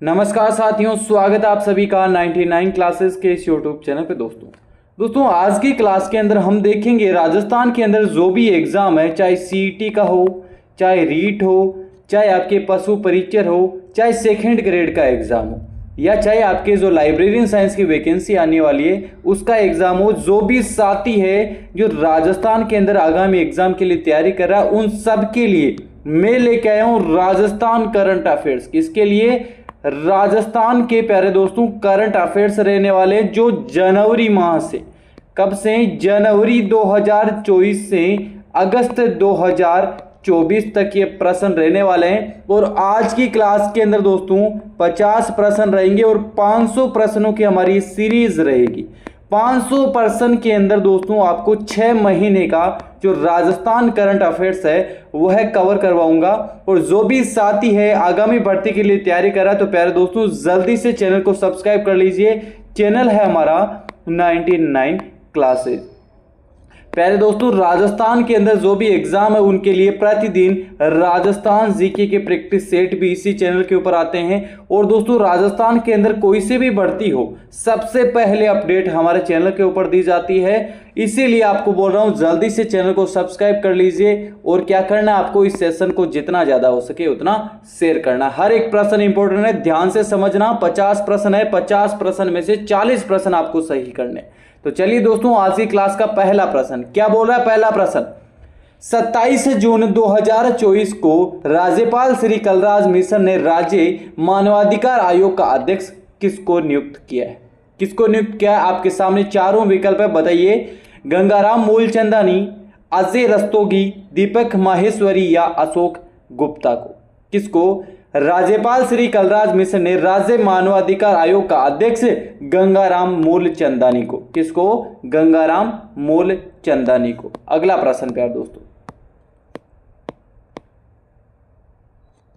नमस्कार साथियों, स्वागत है आप सभी का 99 क्लासेस के इस यूट्यूब चैनल पे। दोस्तों आज की क्लास के अंदर हम देखेंगे राजस्थान के अंदर जो भी एग्ज़ाम है, चाहे सीईटी का हो, चाहे रीट हो, चाहे आपके पशु परिचर हो, चाहे सेकंड ग्रेड का एग्ज़ाम हो, या चाहे आपके जो लाइब्रेरियन साइंस की वैकेंसी आने वाली है उसका एग्ज़ाम हो, जो भी साथी है जो राजस्थान के अंदर आगामी एग्ज़ाम के लिए तैयारी कर रहा है, उन सब के लिए मैं लेके आया हूँ राजस्थान करंट अफेयर्स। इसके लिए राजस्थान के प्यारे दोस्तों करंट अफेयर्स रहने वाले जो जनवरी माह से, कब से, जनवरी 2024 से अगस्त 2024 तक ये प्रश्न रहने वाले हैं। और आज की क्लास के अंदर दोस्तों 50 प्रश्न रहेंगे और 500 प्रश्नों की हमारी सीरीज रहेगी। 500 प्रश्न के अंदर दोस्तों आपको 6 महीने का जो राजस्थान करंट अफेयर्स है वह कवर करवाऊंगा। और जो भी साथी है आगामी भर्ती के लिए तैयारी कर रहा है तो प्यारे दोस्तों जल्दी से चैनल को सब्सक्राइब कर लीजिए। चैनल है हमारा 99 क्लासेस। प्यारे दोस्तों राजस्थान के अंदर जो भी एग्जाम है उनके लिए प्रतिदिन राजस्थान जीके के प्रैक्टिस सेट भी इसी चैनल के ऊपर आते हैं। और दोस्तों राजस्थान के अंदर कोई से भी भर्ती हो सबसे पहले अपडेट हमारे चैनल के ऊपर दी जाती है। इसीलिए आपको बोल रहा हूं जल्दी से चैनल को सब्सक्राइब कर लीजिए। और क्या करना है आपको, इस सेशन को जितना ज्यादा हो सके उतना शेयर करना। हर एक प्रश्न इंपॉर्टेंट है, ध्यान से समझना। 50 प्रश्न है, 50 प्रश्न में से 40 प्रश्न आपको सही करने। तो चलिए दोस्तों आज की क्लास का पहला प्रश्न क्या बोल रहा है। पहला प्रश्न, 27 जून 2024 को राज्यपाल श्री कलराज मिश्र ने राज्य मानवाधिकार आयोग का अध्यक्ष किसको नियुक्त किया है? किसको नियुक्त किया है? आपके सामने चारों विकल्प है, बताइए। गंगाराम मूलचंदानी, अजय रस्तोगी, दीपक माहेश्वरी या अशोक गुप्ता को। किसको? राज्यपाल श्री कलराज मिश्र ने राज्य मानवाधिकार आयोग का अध्यक्ष गंगाराम मूलचंदानी को। किसको? गंगाराम मूलचंदानी को। अगला प्रश्न प्यार दोस्तों,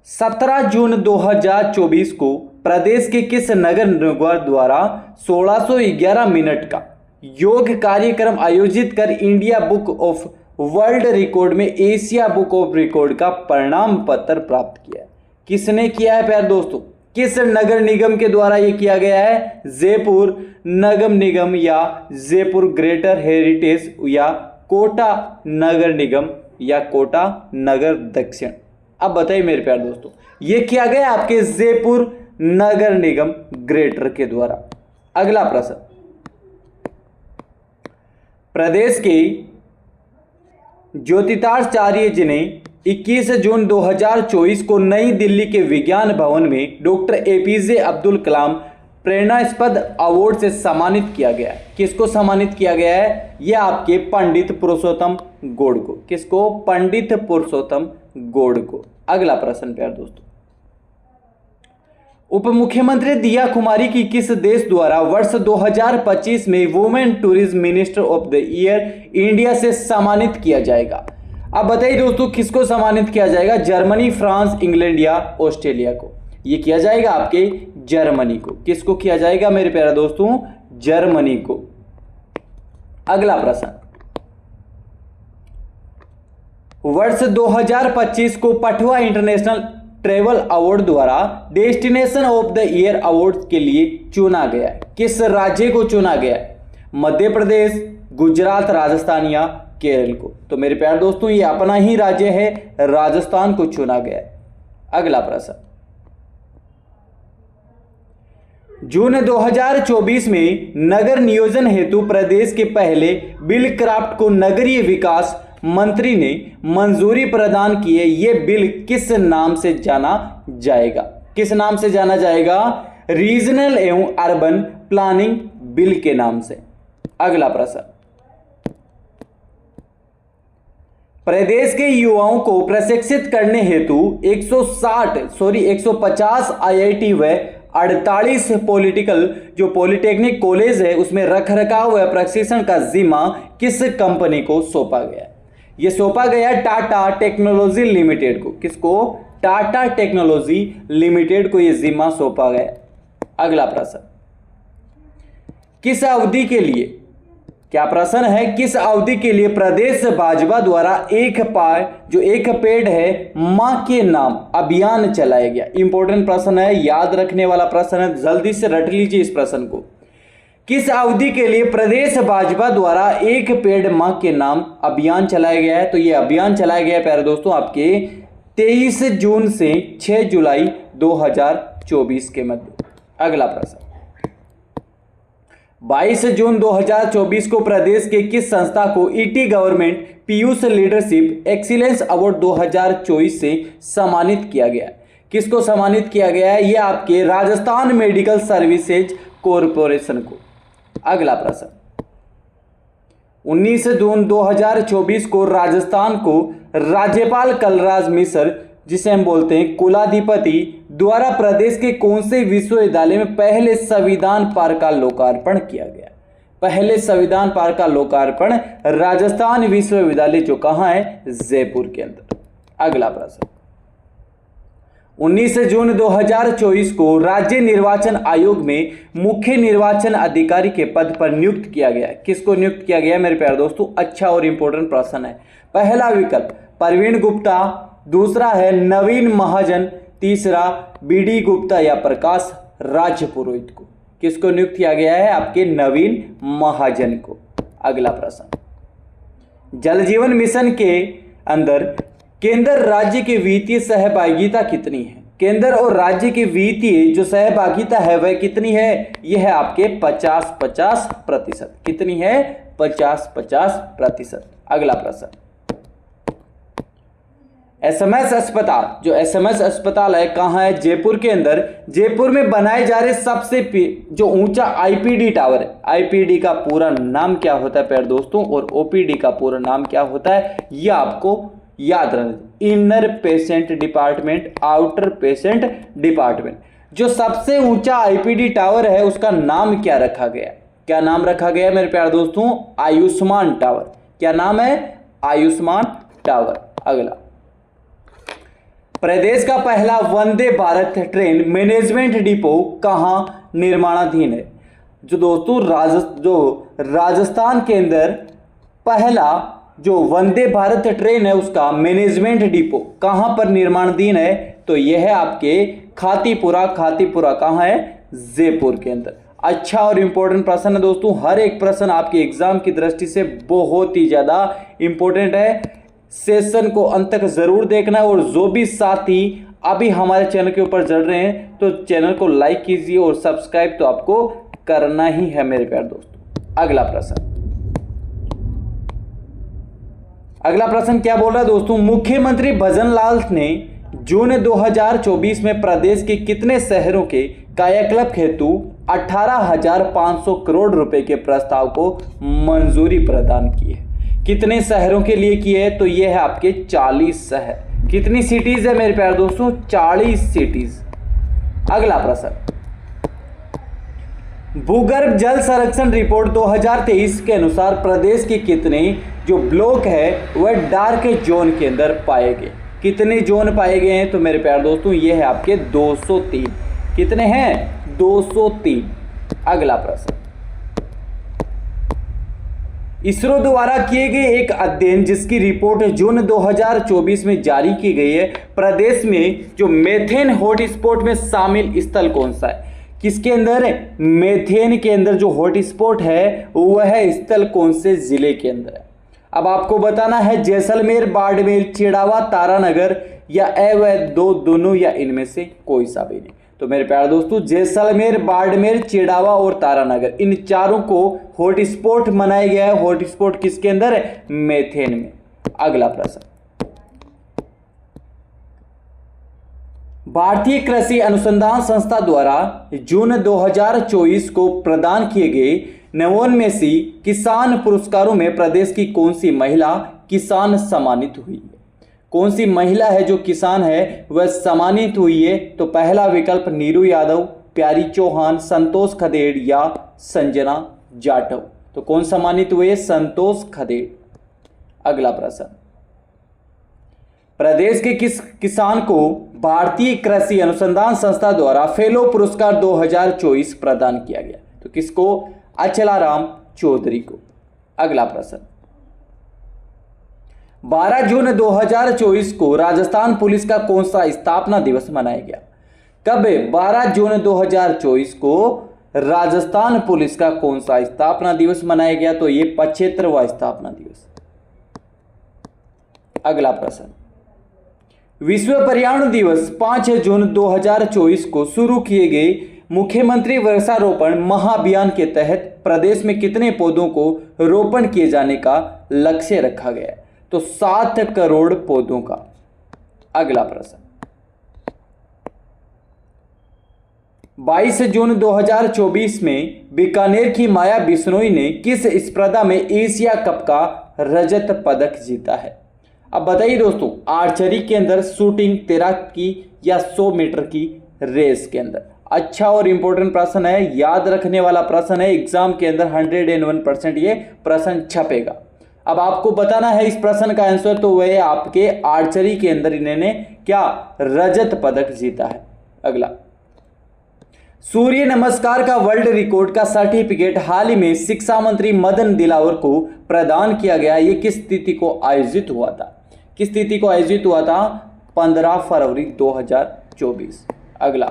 17 जून 2024 को प्रदेश के किस नगर निगम द्वारा 1611 मिनट का योग कार्यक्रम आयोजित कर India book of world record में एशिया बुक ऑफ रिकॉर्ड का प्रमाण पत्र प्राप्त किया है? किसने किया है प्यार दोस्तों? किस नगर निगम के द्वारा यह किया गया है? जयपुर नगर निगम, या जयपुर ग्रेटर हेरिटेज, या कोटा नगर निगम, या कोटा नगर दक्षिण। अब बताइए मेरे प्यार दोस्तों, यह किया गया आपके जयपुर नगर निगम ग्रेटर के द्वारा। अगला प्रश्न, प्रदेश के ज्योतिषाचार्य जी ने 21 जून 2024 को नई दिल्ली के विज्ञान भवन में doctor APJ Abdul Kalam प्रेरणास्पद award से सम्मानित किया गया है। किसको सम्मानित किया गया है? यह आपके पंडित पुरुषोत्तम गौड़ को। किसको? पंडित पुरुषोत्तम गौड़ को। अगला प्रश्न प्यार दोस्तों, उप मुख्यमंत्री दिया कुमारी की किस देश द्वारा वर्ष 2025 में women tourism minister of the year India से सम्मानित किया जाएगा? अब बताइए दोस्तों किसको सम्मानित किया जाएगा? जर्मनी, फ्रांस, इंग्लैंड या ऑस्ट्रेलिया को? ये किया जाएगा आपके जर्मनी को। किसको किया जाएगा मेरे प्यारे दोस्तों? जर्मनी को। अगला प्रश्न, वर्ष 2025 को पटवा इंटरनेशनल ट्रेवल अवार्ड द्वारा destination of the year award के लिए चुना गया है। किस राज्य को चुना गया है? मध्य प्रदेश, गुजरात, राजस्थान या केरल को? तो मेरे प्यारे दोस्तों ये अपना ही राज्य है, राजस्थान को चुना गया है। अगला प्रश्न, जून 2024 में नगर नियोजन हेतु प्रदेश के पहले बिल क्राफ्ट को नगरीय विकास मंत्री ने मंजूरी प्रदान की है। यह बिल किस नाम से जाना जाएगा? किस नाम से जाना जाएगा? रीजनल एवं अर्बन प्लानिंग बिल के नाम से। अगला प्रश्न, प्रदेश के युवाओं को प्रशिक्षित करने हेतु 150 आईआईटी व 48 पॉलिटेक्निक कॉलेज है उसमें रखरखाव व प्रशिक्षण का जिम्मा किस कंपनी को सौंपा गया? यह सौंपा गया टाटा टेक्नोलॉजी लिमिटेड को। किसको? टाटा टेक्नोलॉजी लिमिटेड को यह जिम्मा सौंपा गया। अगला प्रश्न, किस अवधि के लिए क्या प्रश्न है, किस अवधि के लिए प्रदेश भाजपा द्वारा एक पेड़ है मां के नाम अभियान चलाया गया? इंपॉर्टेंट प्रश्न है, याद रखने वाला प्रश्न है, जल्दी से रट लीजिए इस प्रश्न को। किस अवधि के लिए प्रदेश भाजपा द्वारा एक पेड़ मां के नाम अभियान चलाया गया है? तो यह अभियान चलाया गया है प्यारे दोस्तों आपके 23 जून से 6 जुलाई 2024 के मध्य। अगला प्रश्न, 22 जून 2024 को प्रदेश के किस संस्था को ET government Piyush leadership excellence award 2024 से सम्मानित किया गया? किसको सम्मानित किया गया है? यह आपके राजस्थान मेडिकल सर्विसेज कॉरपोरेशन को। अगला प्रश्न, 19 जून 2024 को राजस्थान को राज्यपाल कलराज मिश्र, जिसे हम बोलते हैं कुलाधिपति, द्वारा प्रदेश के कौन से विश्वविद्यालय में पहले संविधान पार्क का लोकार्पण किया गया? पहले संविधान पार्क का लोकार्पण राजस्थान विश्वविद्यालय, जो कहां है? जयपुर के अंदर। अगला प्रश्न, 19 जून 2024 को राज्य निर्वाचन आयोग में मुख्य निर्वाचन अधिकारी के पद पर नियुक्त किया गया। किसको नियुक्त किया गया मेरे प्यारे दोस्तों? अच्छा और इंपॉर्टेंट प्रश्न है। पहला विकल्प प्रवीण गुप्ता, दूसरा है नवीन महाजन, तीसरा बीडी गुप्ता या प्रकाश राज पुरोहित को। किसको नियुक्त किया गया है? आपके नवीन महाजन को। अगला प्रश्न, जल जीवन मिशन के अंदर केंद्र राज्य की वित्तीय सहभागिता कितनी है? केंद्र और राज्य की वित्तीय जो सहभागिता है वह कितनी है? यह है आपके 50-50%। कितनी है? 50-50%। अगला प्रश्न, एसएमएस अस्पताल, जो एसएमएस अस्पताल है कहां है? जयपुर के अंदर। जयपुर में बनाए जा रहे सबसे जो ऊंचा आईपीडी टावर है, आईपीडी का पूरा नाम क्या होता है प्यारे दोस्तों, और ओपीडी का पूरा नाम क्या होता है? यह आपको याद रखना, inner patient department, outer patient department. जो सबसे ऊंचा आईपीडी टावर है उसका नाम क्या रखा गया? क्या नाम रखा गया मेरे प्यारे दोस्तों? आयुष्मान टावर। क्या नाम है? आयुष्मान टावर। अगला, प्रदेश का पहला Vande Bharat train management depot कहां निर्माणाधीन है? जो दोस्तों राजस्थान के अंदर पहला जो वंदे भारत ट्रेन है उसका मैनेजमेंट डिपो कहां पर निर्माणाधीन है? तो यह है आपके खातीपुरा। खातीपुरा कहां है? जयपुर के अंदर। अच्छा और इंपॉर्टेंट प्रश्न है दोस्तों, हर एक प्रश्न आपके एग्जाम की दृष्टि से बहुत ही ज्यादा इंपॉर्टेंट है। सेशन को अंत तक जरूर देखना है, और जो भी साथी अभी हमारे चैनल के ऊपर जुड़ रहे हैं तो चैनल को लाइक कीजिए और सब्सक्राइब तो आपको करना ही है मेरे प्यारे दोस्तों। अगला प्रश्न क्या बोल रहा है दोस्तों? मुख्यमंत्री भजन लाल ने जून 2024 में प्रदेश के कितने शहरों के कायाकल्प हेतु 18,500 करोड़ रुपए के प्रस्ताव को मंजूरी प्रदान की है? कितने शहरों के लिए किए है? तो यह है आपके 40 शहर। कितनी सिटीज है मेरे प्यारे दोस्तों? 40 सिटीज। अगला प्रश्न, भूगर्भ जल संरक्षण रिपोर्ट 2023 के अनुसार प्रदेश के कितने जो ब्लॉक है वह डार्क जोन के अंदर पाए गए? कितने जोन पाए गए हैं? तो मेरे प्यारे दोस्तों यह है आपके 203। कितने हैं? 203। अगला प्रश्न, इसरो द्वारा किए गए एक अध्ययन जिसकी रिपोर्ट जून 2024 में जारी की गई है, प्रदेश में जो मेथेन हॉटस्पॉट में शामिल स्थल कौन सा है? किसके अंदर? मेथेन के अंदर जो हॉटस्पॉट है वह स्थल कौन से जिले के अंदर है? अब आपको बताना है जैसलमेर, बाड़मेर, चिड़ावा, तारानगर या अवैध दोनों या इनमें से कोई सा भी नहीं। तो मेरे प्यारे दोस्तों जैसलमेर, बाड़मेर, चिड़ावा और तारानगर, इन चारों को हॉटस्पॉट बनाया गया है। हॉटस्पॉट किसके अंदर है? मेथेन में। अगला प्रश्न, भारतीय कृषि अनुसंधान संस्था द्वारा जून 2024 को प्रदान किए गए नवोन्मेषी किसान पुरस्कारों में प्रदेश की कौन सी महिला किसान सम्मानित हुई है? कौन सी महिला है जो किसान है वह सम्मानित हुई है? तो पहला विकल्प नीरू यादव, प्यारी चौहान, संतोष खदेड़ या संजना जाटव। तो कौन सम्मानित हुए? संतोष खदेड़। अगला प्रश्न, प्रदेश के किस किसान को भारतीय कृषि अनुसंधान संस्था द्वारा फेलो पुरस्कार 2024 प्रदान किया गया? तो किसको? अचलाराम चौधरी को। अगला प्रश्न, 12 जून 2024 को राजस्थान पुलिस का कौन सा स्थापना दिवस मनाया गया? कब है 12 जून 2024 को राजस्थान पुलिस का कौन सा स्थापना दिवस मनाया गया? तो ये 75वां स्थापना दिवस। अगला प्रश्न, विश्व पर्यावरण दिवस 5 जून 2024 को शुरू किए गए मुख्यमंत्री वृक्षारोपण महाअभियान के तहत प्रदेश में कितने पौधों को रोपण किए जाने का लक्ष्य रखा गया है? तो 7 करोड़ पौधों का। अगला प्रश्न, 22 जून 2024 में बीकानेर की माया बिश्नोई ने किस स्पर्धा में एशिया कप का रजत पदक जीता है? अब बताइए दोस्तों, आर्चरी के अंदर, शूटिंग, तैराकी या 100 मीटर की रेस के अंदर। अच्छा और इंपॉर्टेंट प्रश्न है, याद रखने वाला प्रश्न है, एग्जाम के अंदर 101% ये प्रश्न छपेगा। अब आपको बताना है इस प्रश्न का आंसर, तो वह आपके आर्चरी के अंदर इन्होंने क्या रजत पदक जीता है। अगला, सूर्य नमस्कार का वर्ल्ड रिकॉर्ड का सर्टिफिकेट हाल ही में शिक्षा मंत्री मदन दिलावर को प्रदान किया गया। ये किस तिथि को आयोजित हुआ था? किस तिथि को आयोजित हुआ था? 15 फरवरी 2024। अगला,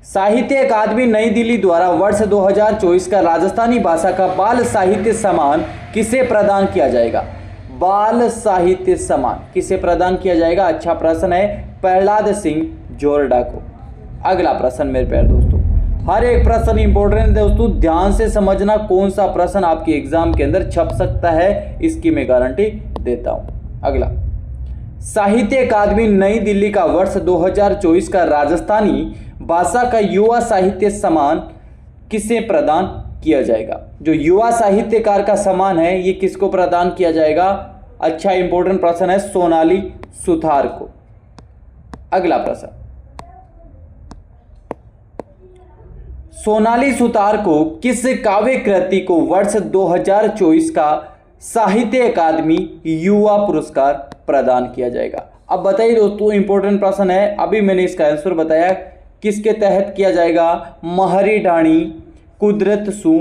साहित्य अकादमी नई दिल्ली द्वारा वर्ष 2024 का राजस्थानी भाषा का बाल साहित्य सम्मान किसे प्रदान किया जाएगा? बाल साहित्य सम्मान किसे प्रदान किया जाएगा? अच्छा प्रश्न है, प्रहलाद सिंह जोरडा को। अगला प्रश्न मेरे प्यारे दोस्तों, हर एक प्रश्न इंपॉर्टेंट है दोस्तों, ध्यान से समझना कौन सा प्रश्न आपके एग्जाम के अंदर छप सकता है, इसकी मैं गारंटी देता हूं। अगला, साहित्य अकादमी नई दिल्ली का वर्ष 2024 का राजस्थानी भाषा का युवा साहित्य सम्मान किसे प्रदान किया जाएगा? जो युवा साहित्यकार का सम्मान है ये किसको प्रदान किया जाएगा? अच्छा इंपॉर्टेंट प्रश्न है, सोनाली सुथार को। अगला प्रश्न, सोनाली सुतार को किस काव्य कृति को वर्ष 2024 का साहित्य अकादमी युवा पुरस्कार प्रदान किया जाएगा? अब बताइए दोस्तों, इंपॉर्टेंट प्रश्न है, अभी मैंने इसका आंसर बताया, किसके तहत किया जाएगा? महरी ढाणी, कुदरत सु,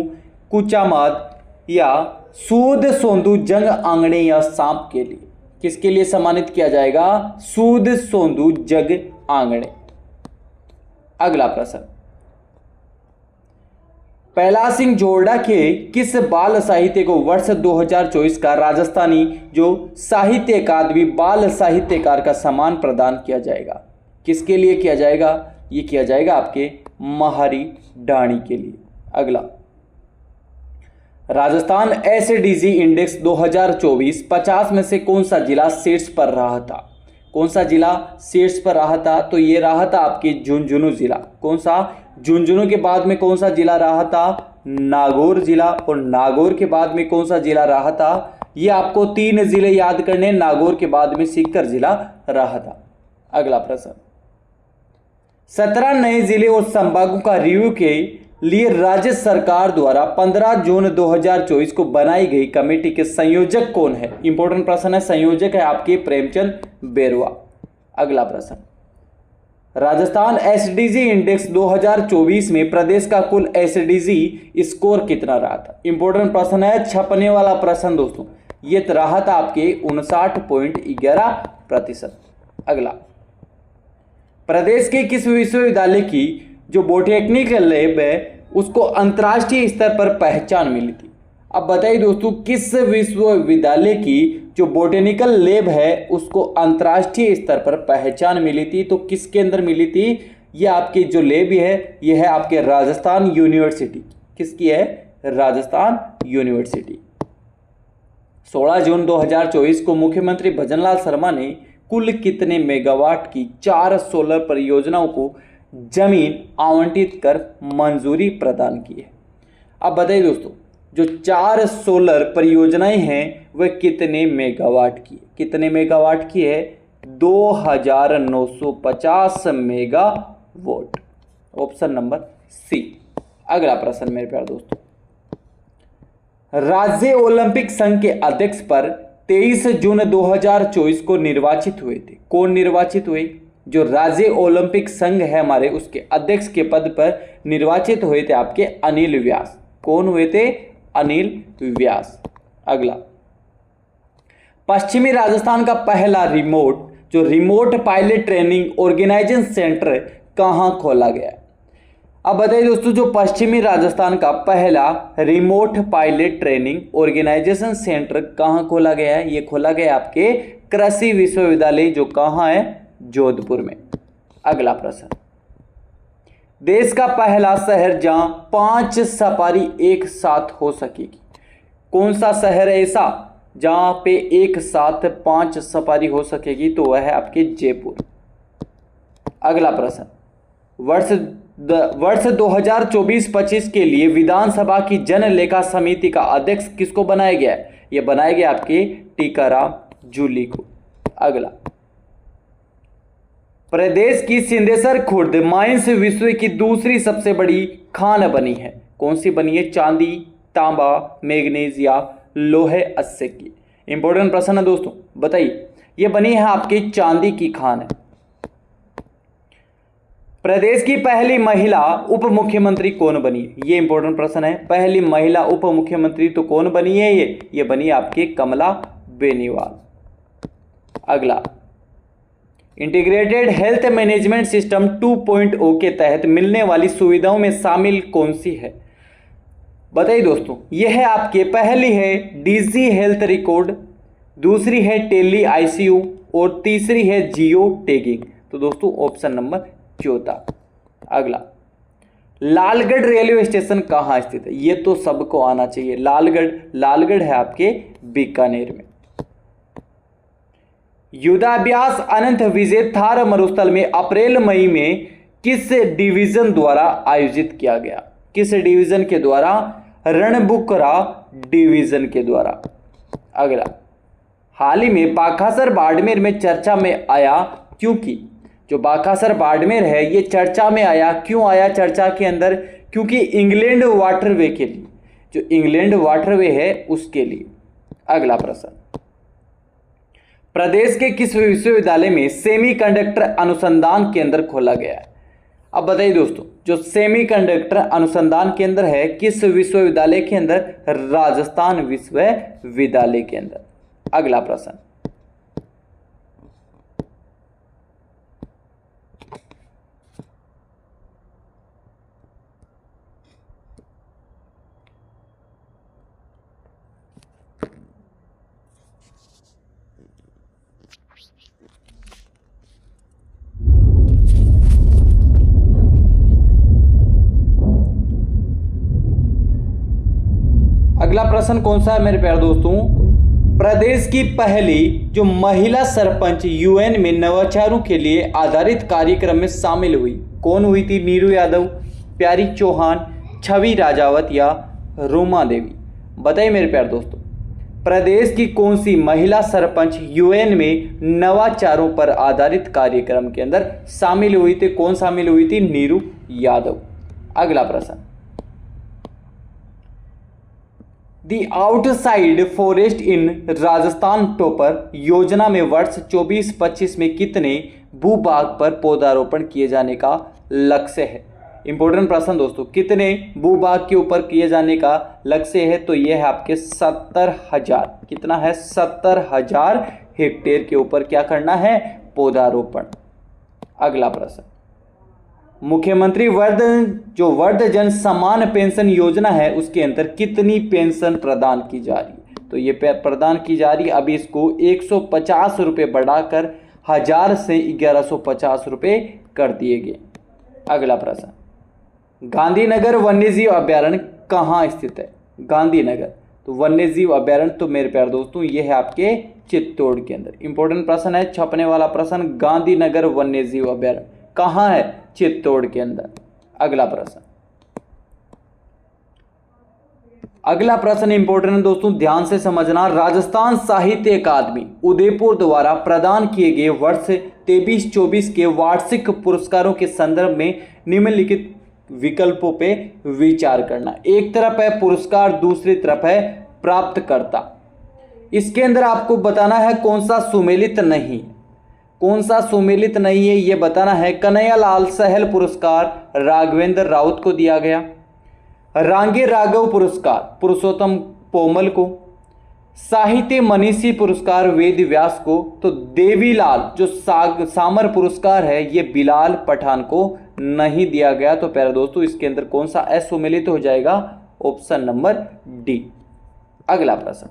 कुचामाद या सूद सोंदू जंग आंगणे या सांप के लिए? किसके लिए सम्मानित किया जाएगा? सूद सोंदू जग आंगणे। अगला प्रश्न, प्रहलाद सिंह जोरडा के किस बाल साहित्य को वर्ष 2024 का राजस्थानी जो साहित्य अकादमी बाल साहित्यकार का सम्मान प्रदान किया जाएगा? किसके लिए किया जाएगा? ये किया जाएगा आपके महरी ढाणी के लिए। अगला, राजस्थान एसडीजी इंडेक्स 2024 50 में से कौन सा जिला शीर्ष पर रहा था? कौन सा जिला शीर्ष पर रहा था? तो ये रहा था आपके झुंझुनू जिला। कौन सा? झुंझुनू के बाद में कौन सा जिला रहा था? नागौर जिला। और नागौर के बाद में कौन सा जिला रहा था? ये आपको 3 जिले याद करने, नागौर के बाद में सीकर जिला रहा था। अगला प्रश्न, 17 नए जिले और संभागों का रिव्यू के लिए राज्य सरकार द्वारा 15 जून 2024 को बनाई गई कमेटी के संयोजक कौन है? इंपॉर्टेंट प्रश्न है, संयोजक है आपके प्रेमचंद बेरवा। अगला प्रश्न, राजस्थान एसडीजी इंडेक्स 2024 में प्रदेश का कुल एसडीजी स्कोर कितना रहा था? इंपॉर्टेंट प्रश्न है, छपने वाला प्रश्न दोस्तों, ये रहा था आपके 59.11%। अगला, प्रदेश के किस विश्वविद्यालय की जो बोटेनिकल लैब है उसको अंतर्राष्ट्रीय स्तर पर पहचान मिली थी? अब बताइए दोस्तों, किस विश्वविद्यालय की जो बोटेनिकल लैब है उसको अंतर्राष्ट्रीय स्तर पर पहचान मिली थी? तो किसके अंदर मिली थी? ये आपकी जो लैब है ये है आपके राजस्थान यूनिवर्सिटी। किसकी है? राजस्थान यूनिवर्सिटी। 16 जून 2024 को मुख्यमंत्री भजनलाल शर्मा ने कुल कितने मेगावाट की 4 सोलर परियोजनाओं को जमीन आवंटित कर मंजूरी प्रदान की है? अब बताइए दोस्तों, जो 4 सोलर परियोजनाएं हैं वह कितने मेगावाट की है? कितने मेगावाट की है? 2950 मेगावाट। Option number C. अगला प्रश्न मेरे प्यारे दोस्तों, राज्य ओलंपिक संघ के अध्यक्ष पर 23 जून 2024 को निर्वाचित हुए थे। कौन निर्वाचित हुए? जो राज्य ओलंपिक संघ है हमारे उसके अध्यक्ष के पद पर निर्वाचित हुए थे आपके अनिल व्यास। कौन हुए थे? अनिल व्यास। अगला, पश्चिमी राजस्थान का पहला remote pilot training organisation centre कहाँ खोला गया? अब बताइए दोस्तों, जो पश्चिमी राजस्थान का पहला remote pilot training organisation centre कहाँ खोला गया है? ये खोला गया आपके कृषि विश्वविद्यालय, जो कहाँ है? जोधपुर में। अगला प्रश्न, देश का पहला शहर जहां 5 सफारी एक साथ हो सकेगी, कौन सा शहर है ऐसा जहां पे एक साथ 5 सफारी हो सकेगी? तो वह है आपके जयपुर। अगला प्रश्न, वर्ष 2024-25 के लिए विधानसभा की जन लेखा समिति का अध्यक्ष किसको बनाया गया है? यह बनाया गया आपके टीकाराम जूली को। अगला, प्रदेश की सिंदेश्वर खुर्द माइंस विश्व की दूसरी सबसे बड़ी खान बनी है, कौन सी बनी है? चांदी, तांबा, मैग्नीज या लोहे अयस्क की? इंपॉर्टेंट प्रश्न है दोस्तों, बताइए। यह बनी है आपकी चांदी की खान है। प्रदेश की पहली महिला उप मुख्यमंत्री कौन बनी है? ये इंपॉर्टेंट प्रश्न है। पहली महिला उप मुख्यमंत्री तो कौन बनी है? ये बनी आपकी कमला बेनीवाल। अगला, इंटीग्रेटेड हेल्थ मैनेजमेंट सिस्टम 2.0 के तहत मिलने वाली सुविधाओं में शामिल कौन सी है? बताइए दोस्तों, यह है आपके, पहली है डीजी हेल्थ रिकॉर्ड, दूसरी है टेली आईसीयू और तीसरी है जियो टैगिंग। तो दोस्तों ऑप्शन नंबर 14। अगला, लालगढ़ रेलवे स्टेशन कहाँ स्थित है? ये तो सबको आना चाहिए। लालगढ़ है आपके बीकानेर में। युद्धाभ्यास अनंत विजय थार मरुस्थल में अप्रैल मई में किस डिवीजन द्वारा आयोजित किया गया? किस डिवीजन के द्वारा? रणबुकरा डिवीजन के द्वारा। अगला, हाल ही में बाखासर बाड़मेर में चर्चा में आया क्योंकि, जो बाखासर बाड़मेर है ये चर्चा में आया, क्यों आया चर्चा के अंदर? क्योंकि इंग्लैंड वाटरवे के लिए, जो इंग्लैंड वाटरवे है उसके लिए। अगला प्रश्न, प्रदेश के किस विश्वविद्यालय में सेमीकंडक्टर अनुसंधान केंद्र खोला गया है? अब बताइए दोस्तों, जो सेमीकंडक्टर अनुसंधान केंद्र है किस विश्वविद्यालय के अंदर? राजस्थान विश्वविद्यालय के अंदर। अगला प्रश्न, अगला प्रश्न कौन सा है मेरे प्यारे दोस्तों? प्रदेश की पहली जो महिला सरपंच यूएन में नवाचारों के लिए आधारित कार्यक्रम में शामिल हुई, कौन हुई थी? नीरू यादव, प्यारी चौहान, छवि राजावत या रोमा देवी? बताइए मेरे प्यारे दोस्तों, प्रदेश की कौन सी महिला सरपंच यूएन में नवाचारों पर आधारित कार्यक्रम के अंदर शामिल हुई थी? कौन शामिल हुई थी? नीरू यादव। अगला प्रश्न, the outside forest in Rajasthan topper योजना में वर्ष 24-25 में कितने भूभाग पर पौधारोपण किए जाने का लक्ष्य है? इंपॉर्टेंट प्रश्न दोस्तों, कितने भूभाग के ऊपर किए जाने का लक्ष्य है? तो यह है आपके 70,000। कितना है? 70,000 हेक्टेयर के ऊपर क्या करना है? पौधारोपण। अगला प्रश्न, मुख्यमंत्री वर्धजन समान पेंशन योजना है उसके अंदर कितनी पेंशन प्रदान की जा रही है? तो ये प्रदान की जा रही है, अभी इसको 150 रुपये बढ़ाकर 1000 से 1150 रुपये कर दिए गए। अगला प्रश्न, गांधीनगर वन्यजीव अभ्यारण्य कहाँ स्थित है? गांधीनगर, तो वन्यजीव अभ्यारण्य तो मेरे प्यारे दोस्तों ये है आपके चित्तौड़ के अंदर। इंपॉर्टेंट प्रश्न है, छपने वाला प्रश्न, गांधीनगर वन्यजीव अभ्यारण्य कहाँ है? चित्तौड़ के अंदर। अगला प्रश्न, अगला प्रश्न इंपॉर्टेंट है दोस्तों, ध्यान से समझना। राजस्थान साहित्य अकादमी उदयपुर द्वारा प्रदान किए गए वर्ष 23-24 के वार्षिक पुरस्कारों के संदर्भ में निम्नलिखित विकल्पों पे विचार करना। एक तरफ है पुरस्कार, दूसरी तरफ है प्राप्तकर्ता। इसके अंदर आपको बताना है कौन सा सुमेलित नहीं, कौन सा सुमेलित नहीं है ये बताना है। कन्हैयालाल सहल पुरस्कार राघवेंद्र राउत को दिया गया। रांगे राघव पुरस्कार पुरुषोत्तम पोमल को। साहित्य मनीषी पुरस्कार वेद व्यास को, तो देवीलाल जो सामर पुरस्कार है ये बिलाल पठान को नहीं दिया गया। तो प्यारे दोस्तों इसके अंदर कौन सा असुमेलित हो जाएगा, ऑप्शन नंबर डी। अगला प्रश्न,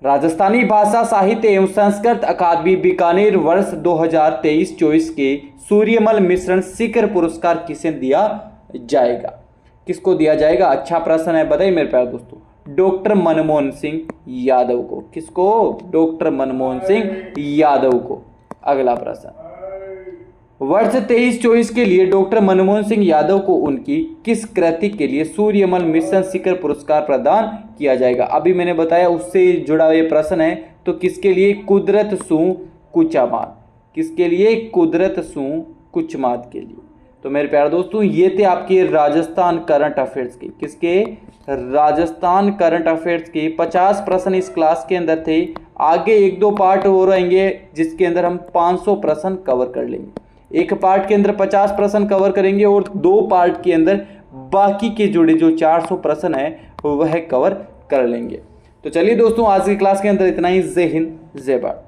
राजस्थानी भाषा साहित्य एवं संस्कृत अकादमी बीकानेर वर्ष 2023-24 के सूर्यमल मिश्रण शिखर पुरस्कार किसे दिया जाएगा, किसको दिया जाएगा? अच्छा प्रश्न है, बताइए मेरे प्यारे दोस्तों। डॉक्टर मनमोहन सिंह यादव को। किसको? डॉक्टर मनमोहन सिंह यादव को। अगला प्रश्न, वर्ष 23-24 के लिए डॉक्टर मनमोहन सिंह यादव को उनकी किस कृति के लिए सूर्यमल मिशन शिखर पुरस्कार प्रदान किया जाएगा? अभी मैंने बताया उससे जुड़ा हुआ ये प्रश्न है। तो किसके लिए? कुदरत सु कुचामात। किसके लिए? कुदरत सु कुचमात के लिए। तो मेरे प्यारे दोस्तों ये थे आपके राजस्थान करंट अफेयर्स के, किसके? राजस्थान करंट अफेयर्स के 50 प्रश्न इस क्लास के अंदर थे। आगे 1-2 पार्ट हो रहेंगे जिसके अंदर हम 500 प्रश्न कवर कर लेंगे। एक पार्ट के अंदर 50 प्रश्न कवर करेंगे और 2 पार्ट के अंदर बाकी के जुड़े जो 400 प्रश्न है वह कवर कर लेंगे। तो चलिए दोस्तों आज की क्लास के अंदर इतना ही। जय हिंद, जय भारत।